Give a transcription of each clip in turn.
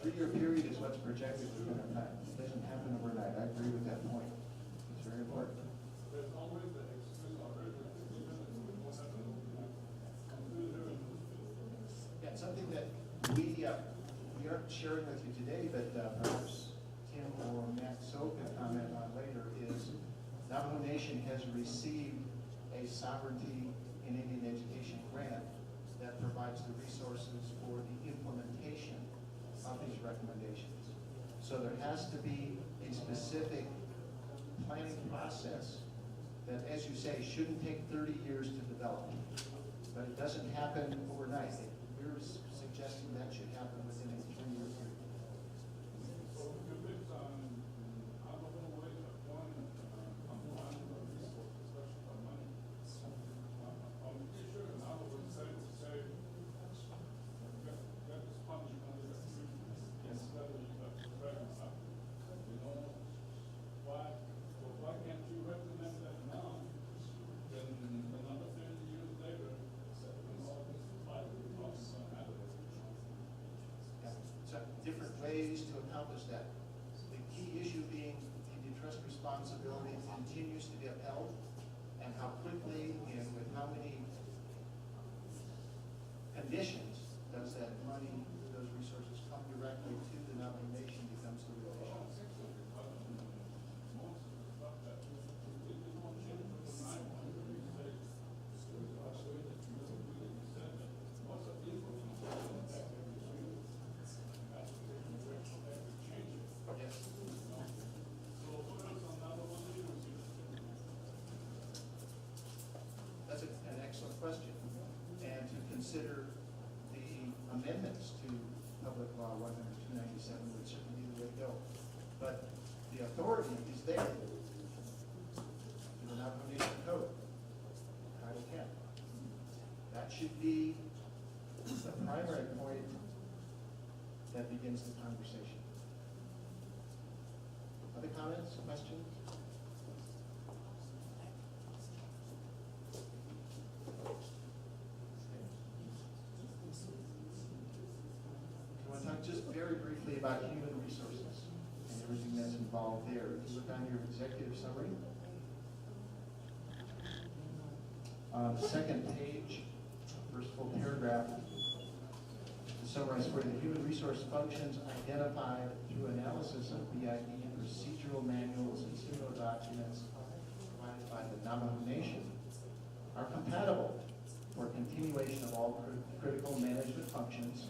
3-year period is what's projected for going to happen. It doesn't happen overnight. I agree with that point. It's very important. There's always the excuse already. Yeah, it's something that we aren't sharing with you today, but perhaps Tim or Matt So can comment on later, is Navajo Nation has received a Sovereignty in Indian Education grant that provides the resources for the implementation of these recommendations. So there has to be a specific planning process that, as you say, shouldn't take 30 years to develop. But it doesn't happen overnight. We're suggesting that should happen within a 3-year period. So if it's Navajo way of doing combining the resources, especially the money, I'm pretty sure the Navajo would say, get the sponge under the tree instead of the dragon up. You know, why can't you recommend that now? Then another 30 years later, when all this fight becomes happening. Yeah. So different ways to accomplish that. The key issue being the trust responsibility continues to be upheld, and how quickly and with how many conditions does that money, those resources come directly to the Navajo Nation becomes the real issue. Yes. That's an excellent question. And to consider the amendments to Public Law 100-297 would certainly be the way to go. But the authority is there in the Navajo Nation Code, Title 10. That should be the primary point that begins the conversation. Other comments, questions? I want to talk just very briefly about human resources and everything that's involved there. If you look on your executive summary, on the second page, first full paragraph, to summarize for you, the human resource functions identified through analysis of BIE procedural manuals and similar documents provided by the Navajo Nation are compatible for continuation of all critical management functions.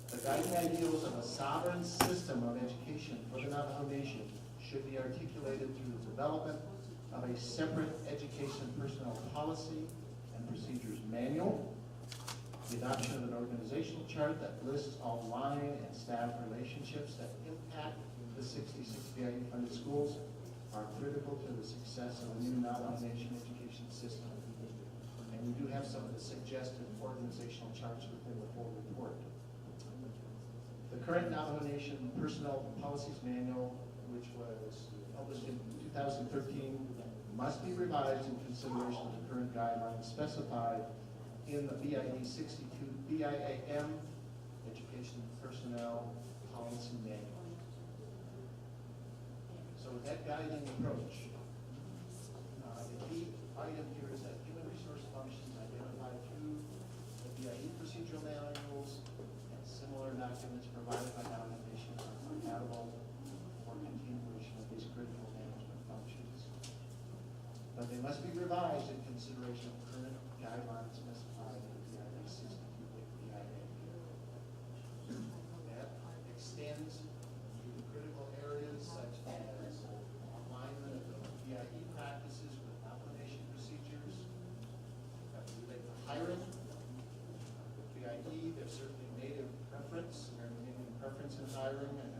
The guiding ideals of a sovereign system of education for the Navajo Nation should be articulated through the development of a separate education personnel policy and procedures manual, the adoption of an organizational chart that lists all line and staff relationships that impact the 66 BIE funded schools are critical to the success of a new Navajo Nation education system. And we do have some of the suggested organizational charts within the full report. The current Navajo Nation Personnel Policies Manual, which was published in 2013, must be revised in consideration of the current guidelines specified in the BIE 62 BIAM Education Personnel Policy Manual. So with that guiding approach, the key item here is that human resource functions identified through the BIE procedural manuals and similar documents provided by Navajo Nation are compatible for continuation of these critical management functions. But they must be revised in consideration of current guidelines specified in the BIE 62 BIA. That extends to critical areas such as alignment of BIE practices with Navajo Nation procedures that relate to hiring. BIE, there's certainly Native preference, there's Native preference in hiring, and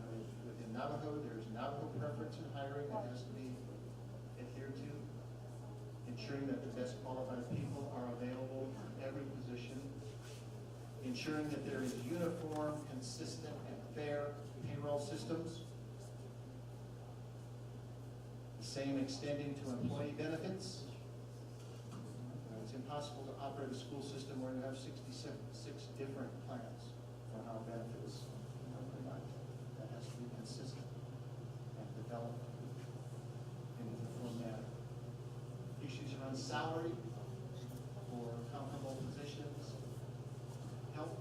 within Navajo, there's Navajo preference in hiring that has to be adhered to. Ensuring that the best qualified people are available for every position. Ensuring that there is uniform, consistent, and fair payroll systems. The same extending to employee benefits. It's impossible to operate a school system where you have 66 different plans on how benefits are salary for comparable positions, health,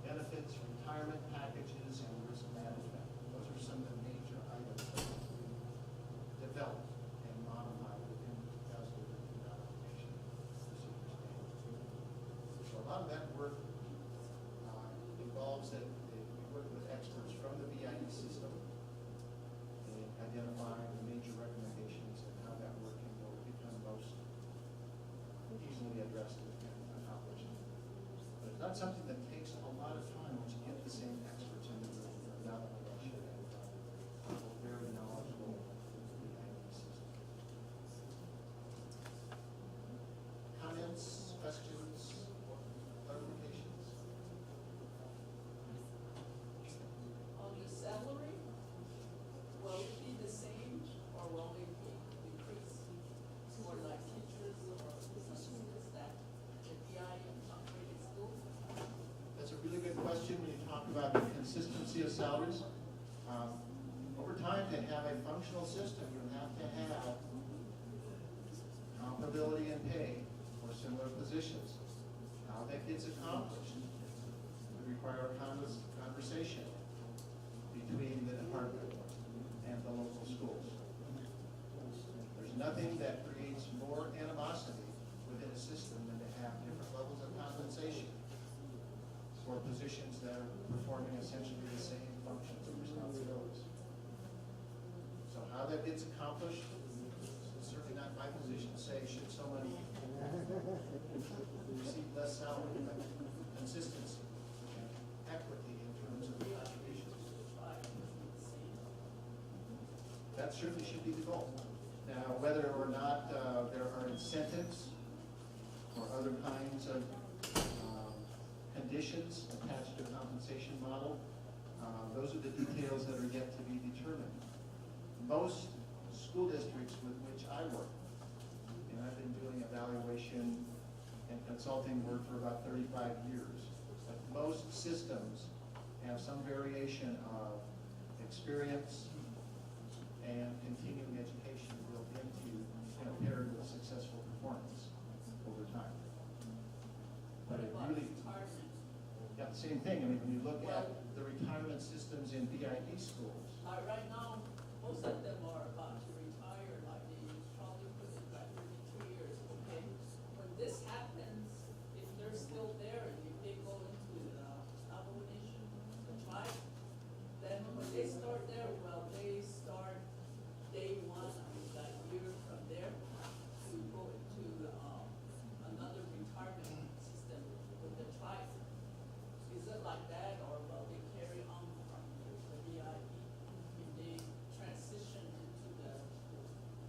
benefits, retirement packages, and risk management. Those are some of the major items that we developed and modified within the 2015 application procedure standard. So a lot of that work involves that we work with experts from the BIE system and identify the major recommendations and how that work can go become most easily addressed and accomplished. But it's not something that takes a lot of time once you get the same experts in the room. Not only that should have very knowledgeable in the BIE system. Comments, questions, clarifications? On the salary, will it be the same or will it be increased for like teachers or students that the BI operating school? That's a really good question when you talk about the consistency of salaries. Over time, to have a functional system, you have to have comparability in pay for similar positions. How that gets accomplished would require a conversation between the department and the local schools. There's nothing that creates more animosity within a system than to have different levels of compensation for positions that are performing essentially the same functions and responsibilities. So how that gets accomplished, it's certainly not my position to say should someone receive less salary, but consistency, equity in terms of the contributions. That certainly should be the goal. Now, whether or not there are incentives or other kinds of conditions attached to a compensation model, those are the details that are yet to be determined. Most school districts with which I work, and I've been doing evaluation and consulting work for about 35 years, but most systems have some variation of experience and continuing education built into paired with successful performance over time. But it really, yeah, the same thing. I mean, when you look at the retirement systems in BIE schools, Right now, most of them are about to retire, like they probably put it like 32 years, okay? When this happens, if they're still there and if they go into the abomination, the tribe, then when they start there, well, they start day one, I mean, that year from there, to go into another retirement system with the tribe. Is it like that, or will they carry on from the BIE if they transition into the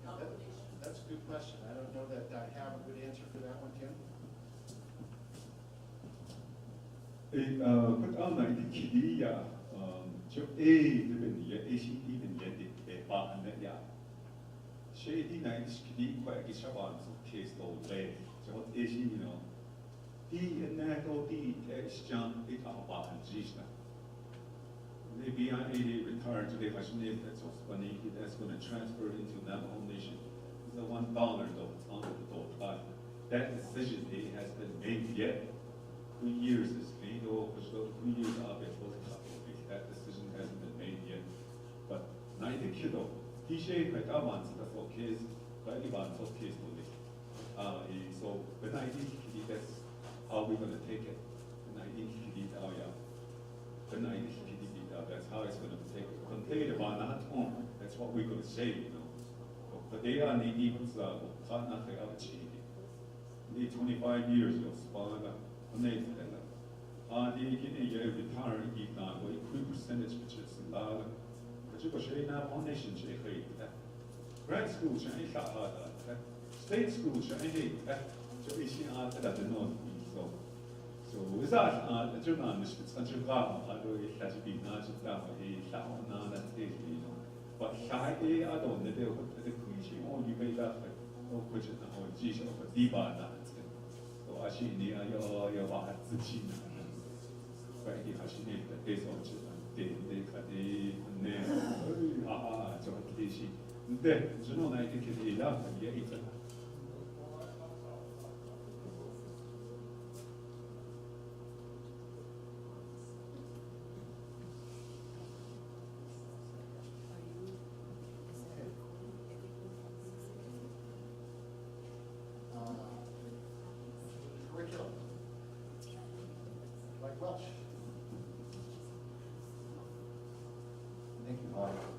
abomination? that's a good question. I don't know that I have a good answer for that one, Tim. Kut alna iti kidi ya jo ben ya ACD ben ya de ba an ya shady nights kidi kwa ki shaban so case to le so AC di na to di exchange it ba an jisna the BIA retired today fashion that's funny that's going to transfer into Navajo Nation the $1 though it's under the door but that decision has been made yet 2 years is made, or 2 years of it was a couple of weeks. That decision hasn't been made yet. But now the kiddo, he said like I want to for kids, but he wants for kids only. So the idea that's how we're gonna take it. The idea the idea that's how it's gonna take it. Contain about not home. That's what we're gonna say, But they are the evils of not the other cheating. Need 25 years of spawn. The retire quick percentage which is but you go now foundation grad school state school so is that but I don't know you made that question so actually your heart right actually the days of curriculum. Like Welsh. Thank you, Paul.